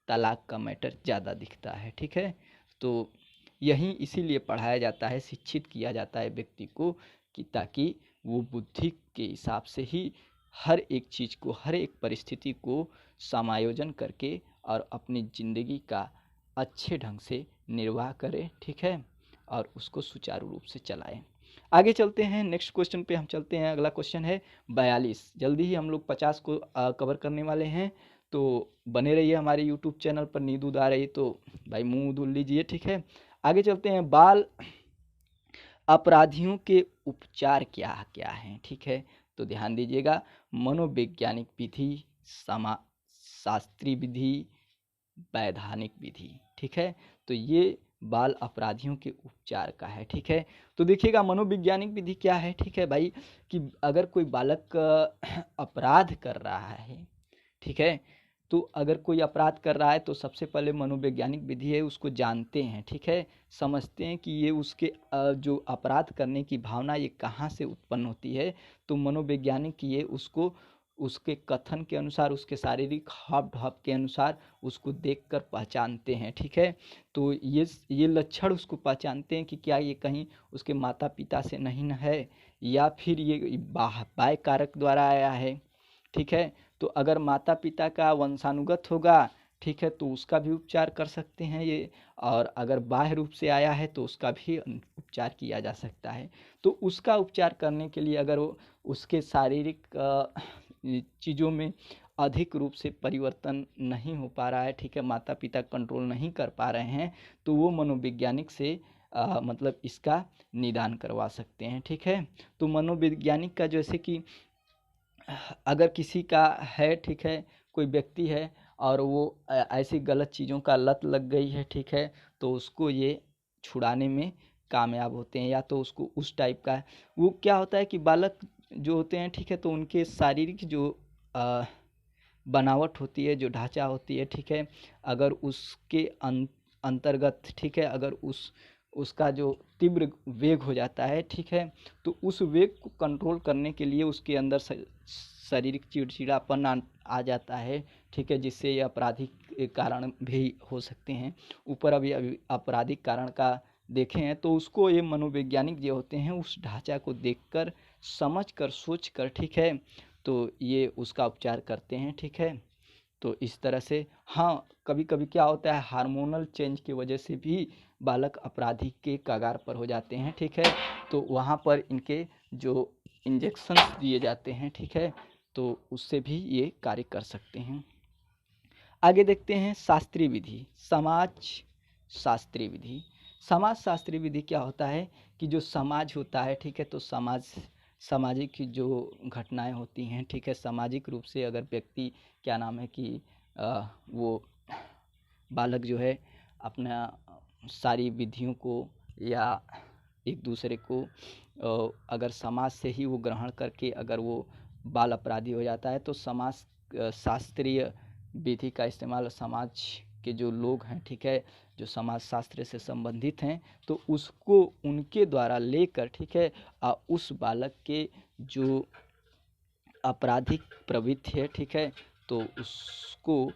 तलाक का मैटर ज़्यादा दिखता है, ठीक है। तो यही इसीलिए पढ़ाया जाता है, शिक्षित किया जाता है व्यक्ति को कि ताकि वो बुद्धि के हिसाब से ही हर एक चीज़ को, हर एक परिस्थिति को समायोजन करके और अपनी ज़िंदगी का अच्छे ढंग से निर्वाह करे, ठीक है, और उसको सुचारू रूप से चलाएं। आगे चलते हैं, नेक्स्ट क्वेश्चन पे हम चलते हैं। अगला क्वेश्चन है 42। जल्दी ही हम लोग 50 को कवर करने वाले हैं, तो बने रहिए हमारे यूट्यूब चैनल पर। नींद उद आ रही तो भाई मुंह धुल लीजिए, ठीक है। आगे चलते हैं, बाल अपराधियों के उपचार क्या क्या हैं, ठीक है। तो ध्यान दीजिएगा, मनोवैज्ञानिक विधि, शास्त्रीय विधि, वैधानिक विधि, ठीक है। तो ये बाल अपराधियों के उपचार का है, ठीक है। तो देखिएगा मनोवैज्ञानिक विधि क्या है, ठीक है भाई, कि अगर कोई बालक अपराध कर रहा है, ठीक है, तो अगर कोई अपराध कर रहा है तो सबसे पहले मनोवैज्ञानिक विधि है, उसको जानते हैं, ठीक है, समझते हैं कि ये उसके जो अपराध करने की भावना ये कहाँ से उत्पन्न होती है। तो मनोवैज्ञानिक ये उसको उसके कथन के अनुसार, उसके शारीरिक हाव भाव के अनुसार उसको देखकर पहचानते हैं, ठीक है। तो ये लक्षण उसको पहचानते हैं कि क्या ये कहीं उसके माता पिता से नहीं न है या फिर ये बाह्य कारक द्वारा आया है, ठीक है। तो अगर माता पिता का वंशानुगत होगा, ठीक है, तो उसका भी उपचार कर सकते हैं ये, और अगर बाह्य रूप से आया है तो उसका भी उपचार किया जा सकता है। तो उसका उपचार करने के लिए अगर वो उसके शारीरिक चीज़ों में अधिक रूप से परिवर्तन नहीं हो पा रहा है, ठीक है, माता पिता कंट्रोल नहीं कर पा रहे हैं, तो वो मनोवैज्ञानिक से मतलब इसका निदान करवा सकते हैं, ठीक है। तो मनोवैज्ञानिक का जैसे कि अगर किसी का है, ठीक है, कोई व्यक्ति है और वो ऐसी गलत चीज़ों का लत लग गई है, ठीक है, तो उसको ये छुड़ाने में कामयाब होते हैं। या तो उसको उस टाइप का वो क्या होता है कि बालक जो होते हैं, ठीक है, तो उनके शारीरिक जो बनावट होती है, जो ढांचा होती है, ठीक है, अगर उसके अंतर्गत, ठीक है, अगर उसका जो तीव्र वेग हो जाता है, ठीक है, तो उस वेग को कंट्रोल करने के लिए उसके अंदर शारीरिक चिड़चिड़ापन आ जाता है, ठीक है, जिससे ये आपराधिक कारण भी हो सकते हैं। ऊपर अभी आपराधिक कारण का देखे हैं तो उसको ये मनोवैज्ञानिक जो होते हैं उस ढांचा को देखकर समझकर सोचकर, ठीक है, तो ये उसका उपचार करते हैं, ठीक है। तो इस तरह से हाँ, कभी कभी क्या होता है, हार्मोनल चेंज की वजह से भी बालक अपराधी के कगार पर हो जाते हैं, ठीक है। तो वहाँ पर इनके जो इंजेक्शंस दिए जाते हैं, ठीक है, तो उससे भी ये कार्य कर सकते हैं। आगे देखते हैं शास्त्रीय विधि, समाज शास्त्रीय विधि। समाज शास्त्रीय विधि क्या होता है कि जो समाज होता है, ठीक है, तो सामाजिक जो घटनाएं होती हैं, ठीक है, सामाजिक रूप से अगर व्यक्ति क्या नाम है कि वो बालक जो है अपना सारी विधियों को या एक दूसरे को अगर समाज से ही वो ग्रहण करके अगर वो बाल अपराधी हो जाता है, तो समाज शास्त्रीय विधि का इस्तेमाल समाज के जो लोग हैं, ठीक है, जो समाज शास्त्र से संबंधित हैं, तो उसको उनके द्वारा लेकर, ठीक है, उस बालक के जो आपराधिक प्रवृत्ति है, ठीक है, तो उसको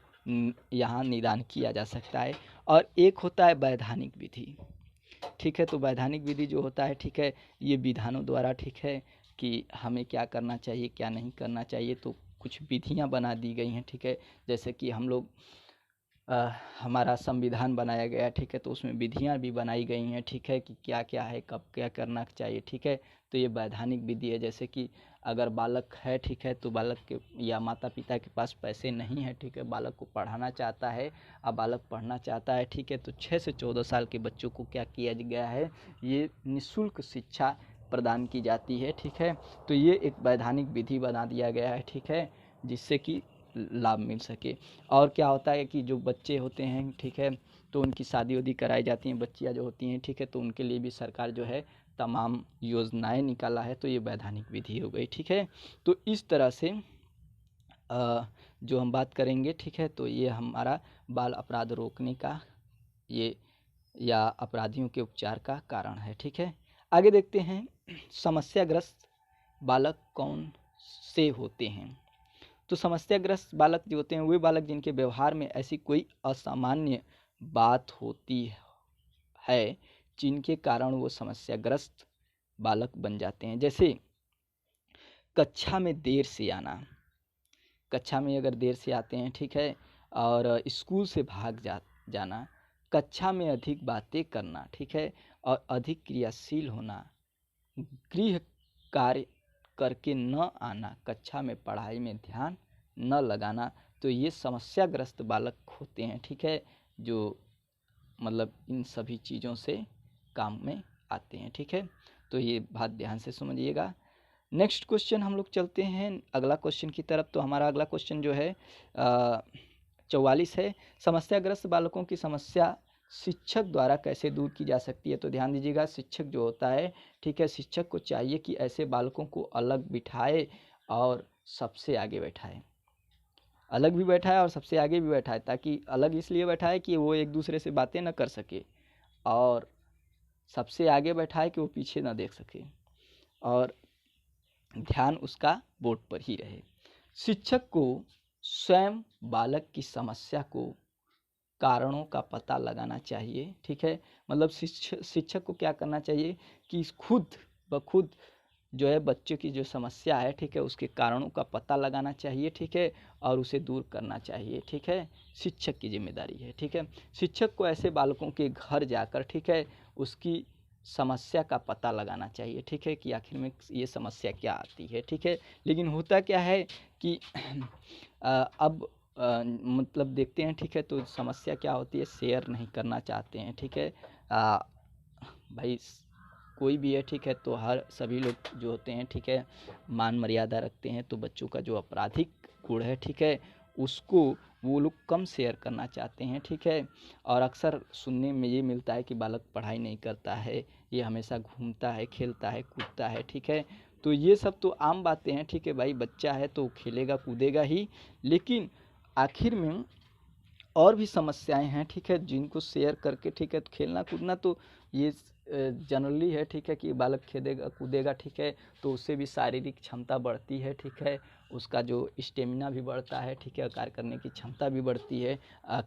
यहाँ निदान किया जा सकता है। और एक होता है वैधानिक विधि, ठीक है। तो वैधानिक विधि जो होता है, ठीक है, ये विधानों द्वारा, ठीक है, कि हमें क्या करना चाहिए क्या नहीं करना चाहिए, तो कुछ विधियाँ बना दी गई हैं, ठीक है। जैसे कि हम लोग हमारा संविधान बनाया गया है, ठीक है, तो उसमें विधियाँ भी बनाई गई हैं, ठीक है, कि क्या क्या है, कब क्या करना चाहिए, ठीक है। तो ये वैधानिक विधि है। जैसे कि अगर बालक है, ठीक है, तो बालक के या माता पिता के पास पैसे नहीं है, ठीक है, बालक को पढ़ाना चाहता है, अब बालक पढ़ना चाहता है, ठीक है, तो 6 से 14 साल के बच्चों को क्या किया गया है, ये निःशुल्क शिक्षा प्रदान की जाती है, ठीक है। तो ये एक वैधानिक विधि बना दिया गया है, ठीक है, जिससे कि लाभ मिल सके। और क्या होता है कि जो बच्चे होते हैं, ठीक है, तो उनकी शादी वादी कराई जाती हैं, बच्चियाँ जो होती हैं, ठीक है, तो उनके लिए भी सरकार जो है तमाम योजनाएं निकाला है। तो ये वैधानिक विधि हो गई, ठीक है। तो इस तरह से जो हम बात करेंगे, ठीक है, तो ये हमारा बाल अपराध रोकने का ये या अपराधियों के उपचार का कारण है, ठीक है। आगे देखते हैं समस्याग्रस्त बालक कौन से होते हैं। तो समस्याग्रस्त बालक जो होते हैं वे बालक जिनके व्यवहार में ऐसी कोई असामान्य बात होती है जिनके कारण वो समस्याग्रस्त बालक बन जाते हैं। जैसे कक्षा में देर से आना, कक्षा में अगर देर से आते हैं, ठीक है, और स्कूल से जाना, कक्षा में अधिक बातें करना, ठीक है, और अधिक क्रियाशील होना, गृह कार्य करके न आना, कक्षा में पढ़ाई में ध्यान न लगाना, तो ये समस्याग्रस्त बालक होते हैं, ठीक है, जो मतलब इन सभी चीज़ों से काम में आते हैं, ठीक है। तो ये बात ध्यान से समझिएगा। नेक्स्ट क्वेश्चन हम लोग चलते हैं अगला क्वेश्चन की तरफ। तो हमारा अगला क्वेश्चन जो है 44 है, समस्याग्रस्त बालकों की समस्या शिक्षक द्वारा कैसे दूर की जा सकती है। तो ध्यान दीजिएगा, शिक्षक जो होता है, ठीक है, शिक्षक को चाहिए कि ऐसे बालकों को अलग बिठाए और सबसे आगे बैठाए, अलग भी बैठाए और सबसे आगे भी बैठाए, ताकि अलग इसलिए बैठाए कि वो एक दूसरे से बातें न कर सके, और सबसे आगे बैठाए कि वो पीछे न देख सके और ध्यान उसका बोर्ड पर ही रहे। शिक्षक को स्वयं बालक की समस्या को कारणों का पता लगाना चाहिए, ठीक है। मतलब शिक्षक को क्या करना चाहिए कि खुद ब खुद जो है बच्चे की जो समस्या है, ठीक है, उसके कारणों का पता लगाना चाहिए, ठीक है, और उसे दूर करना चाहिए, ठीक है। शिक्षक की जिम्मेदारी है, ठीक है। शिक्षक को ऐसे बालकों के घर जाकर, ठीक है, उसकी समस्या का पता लगाना चाहिए, ठीक है, कि आखिर में ये समस्या क्या आती है, ठीक है। लेकिन होता क्या है कि अब मतलब देखते हैं, ठीक है, तो समस्या क्या होती है, शेयर नहीं करना चाहते हैं, ठीक है। भाई कोई भी है, ठीक है, तो हर सभी लोग जो होते हैं, ठीक है, मान मर्यादा रखते हैं, तो बच्चों का जो आपराधिक गुण है, ठीक है, उसको वो लोग कम शेयर करना चाहते हैं, ठीक है। और अक्सर सुनने में ये मिलता है कि बालक पढ़ाई नहीं करता है, ये हमेशा घूमता है, खेलता है, कूदता है, ठीक है। तो ये सब तो आम बातें हैं, ठीक है, भाई बच्चा है तो खेलेगा कूदेगा ही, लेकिन आखिर में और भी समस्याएं हैं, ठीक है, जिनको शेयर करके, ठीक है, तो खेलना कूदना तो ये जनरली है, ठीक है, कि बालक खेलेगा कूदेगा, ठीक है, तो उससे भी शारीरिक क्षमता बढ़ती है, ठीक है, उसका जो स्टेमिना भी बढ़ता है, ठीक है, कार्य करने की क्षमता भी बढ़ती है,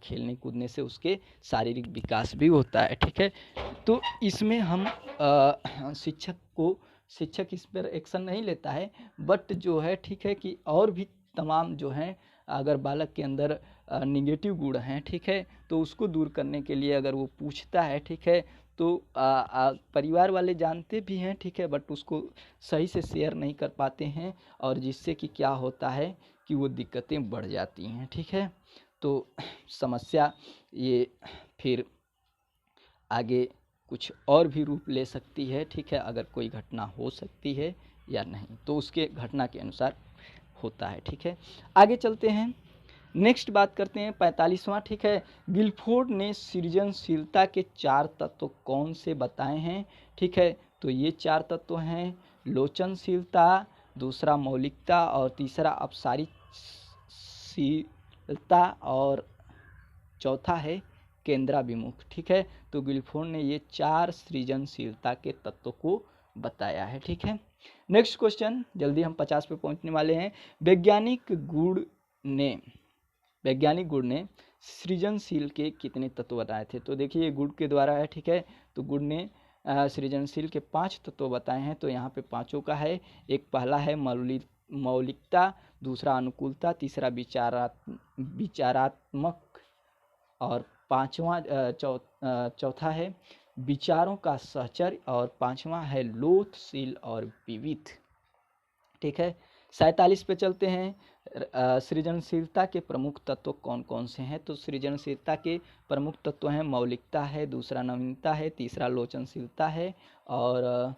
खेलने कूदने से उसके शारीरिक विकास भी होता है, ठीक है। तो इसमें हम शिक्षक इस पर एक्शन नहीं लेता है, बट जो है ठीक है कि और भी तमाम जो हैं, अगर बालक के अंदर निगेटिव गुण हैं, ठीक है, तो उसको दूर करने के लिए अगर वो पूछता है, ठीक है, तो परिवार वाले जानते भी हैं, ठीक है, बट उसको सही से शेयर नहीं कर पाते हैं, और जिससे कि क्या होता है कि वो दिक्कतें बढ़ जाती हैं, ठीक है। तो समस्या ये फिर आगे कुछ और भी रूप ले सकती है, ठीक है, अगर कोई घटना हो सकती है या नहीं, तो उसके घटना के अनुसार होता है, ठीक है। आगे चलते हैं, नेक्स्ट बात करते हैं 45वां, ठीक है। गिलफोर्ड ने सृजनशीलता के 4 तत्व कौन से बताए हैं, ठीक है, तो ये 4 तत्व हैं लोचनशीलता, दूसरा मौलिकता, और तीसरा अपसारीशीलता, और चौथा है केंद्राभिमुख, ठीक है। तो गिलफोर्ड ने ये 4 सृजनशीलता के तत्व को बताया है, ठीक है। नेक्स्ट क्वेश्चन, जल्दी हम 50 पे पहुंचने वाले हैं। वैज्ञानिक गुण ने सृजनशील के कितने तत्व बताए थे, तो देखिए ये गुण के द्वारा है, ठीक है। तो गुण ने सृजनशील के 5 तत्व बताए हैं, तो यहाँ पे पांचों का है। एक पहला है मौलिकता, दूसरा अनुकूलता, तीसरा विचारात्मक, और चौथा है विचारों का सहचर्य, और पांचवा है लोथशील और विविध, ठीक है। 47 पे चलते हैं। सृजनशीलता के प्रमुख तत्व कौन कौन से हैं, तो सृजनशीलता के प्रमुख तत्व हैं मौलिकता है, दूसरा नवीनता है, तीसरा लोचनशीलता है, और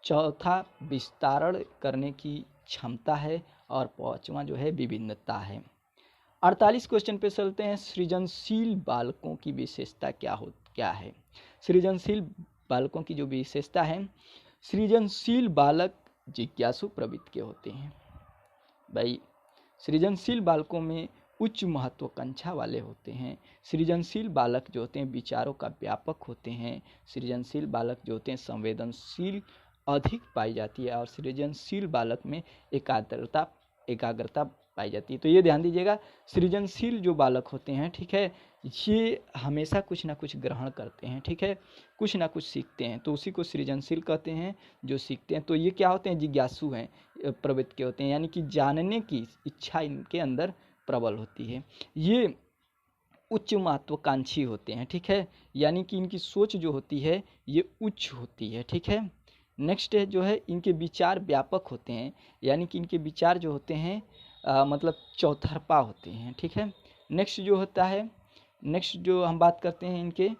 चौथा विस्तारण करने की क्षमता है, और पांचवा जो है विभिन्नता है। 48 क्वेश्चन पे चलते हैं। सृजनशील बालकों की विशेषता क्या है। सृजनशील बालकों की जो विशेषता है, सृजनशील बालक जिज्ञासु प्रवृत्ति के होते हैं। भाई सृजनशील बालकों में उच्च महत्वाकांक्षा वाले होते हैं। सृजनशील बालक जो होते हैं विचारों का व्यापक होते हैं। सृजनशील बालक जो होते हैं संवेदनशील अधिक पाई जाती है, और सृजनशील बालक में एकाग्रता पाई जाती है। तो ये ध्यान दीजिएगा, सृजनशील जो बालक होते हैं, ठीक है, ये हमेशा कुछ ना कुछ ग्रहण करते हैं, ठीक है, कुछ ना कुछ सीखते हैं, तो उसी को सृजनशील कहते हैं जो सीखते हैं। तो ये क्या होते हैं, जिज्ञासु हैं, प्रवृत्ति के होते हैं, यानी कि जानने की इच्छा इनके अंदर प्रबल होती है। ये उच्च महत्वाकांक्षी होते हैं, ठीक है, यानी कि इनकी सोच जो होती है ये उच्च होती है, ठीक है। नेक्स्ट है जो है इनके विचार व्यापक होते हैं, यानी कि इनके विचार जो होते हैं मतलब चौतरफा होते हैं, ठीक है। नेक्स्ट जो होता है, नेक्स्ट जो हम बात करते हैं इनके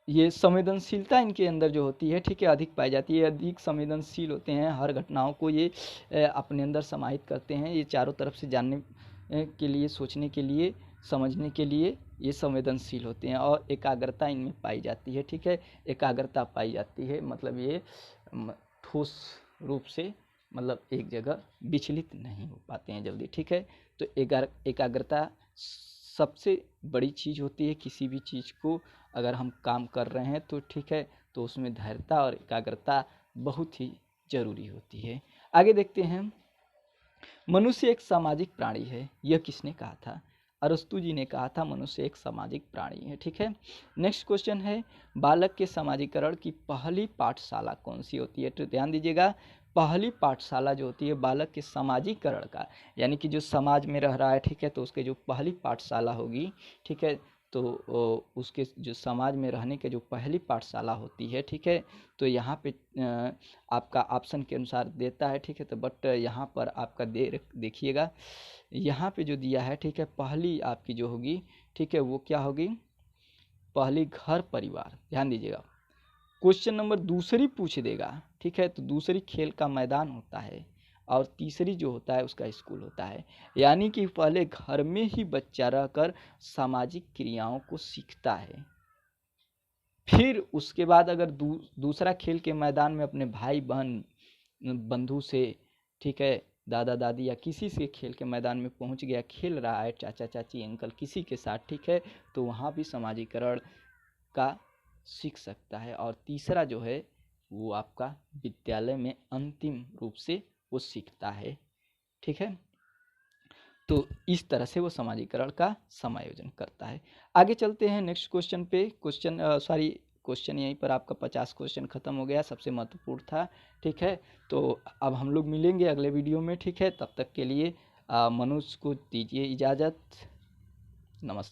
ये संवेदनशीलता इनके अंदर जो होती है, ठीक है, अधिक पाई जाती है। अधिक संवेदनशील होते हैं, हर घटनाओं को ये अपने अंदर समाहित करते हैं। ये चारों तरफ से जानने के लिए, सोचने के लिए, समझने के लिए ये संवेदनशील होते हैं, और एकाग्रता इनमें पाई जाती है, ठीक है। एकाग्रता पाई जाती है मतलब ये ठोस रूप से मतलब एक जगह विचलित नहीं हो पाते हैं जल्दी, ठीक है। तो एकाग्रता सबसे बड़ी चीज़ होती है। किसी भी चीज़ को अगर हम काम कर रहे हैं तो ठीक है, तो उसमें धैर्यता और एकाग्रता बहुत ही जरूरी होती है। आगे देखते हैं, मनुष्य एक सामाजिक प्राणी है, यह किसने कहा था। अरस्तु जी ने कहा था मनुष्य एक सामाजिक प्राणी है, ठीक है। नेक्स्ट क्वेश्चन है, बालक के समाजीकरण की पहली पाठशाला कौन सी होती है। तो ध्यान दीजिएगा, पहली पाठशाला जो होती है बालक के समाजीकरण का, यानी कि जो समाज में रह रहा है, ठीक है, तो उसके जो पहली पाठशाला होगी, ठीक है, तो उसके जो समाज में रहने के जो पहली पाठशाला होती है, ठीक है, तो यहाँ पे आपका ऑप्शन के अनुसार देता है, ठीक है, तो बट यहाँ पर आपका देखिएगा, यहाँ पे जो दिया है, ठीक है, पहली आपकी जो होगी, ठीक है, वो क्या होगी, पहली घर परिवार। ध्यान दीजिएगा, क्वेश्चन नंबर दूसरी पूछ देगा, ठीक है, तो दूसरी खेल का मैदान होता है, और तीसरी जो होता है उसका स्कूल होता है। यानी कि पहले घर में ही बच्चा रहकर सामाजिक क्रियाओं को सीखता है, फिर उसके बाद अगर दूसरा खेल के मैदान में अपने भाई बहन बंधु से, ठीक है, दादा दादी या किसी से खेल के मैदान में पहुंच गया, खेल रहा है चाचा चाची अंकल किसी के साथ, ठीक है, तो वहाँ भी समाजीकरण का सीख सकता है। और तीसरा जो है वो आपका विद्यालय में अंतिम रूप से वो सीखता है। ठीक है, तो इस तरह से वो समाजीकरण का समायोजन करता है। आगे चलते हैं नेक्स्ट क्वेश्चन पे। क्वेश्चन यहीं पर आपका 50 क्वेश्चन खत्म हो गया, सबसे महत्वपूर्ण था। ठीक है, तो अब हम लोग मिलेंगे अगले वीडियो में। ठीक है, तब तक के लिए मनुष्य को दीजिए इजाज़त। नमस्कार।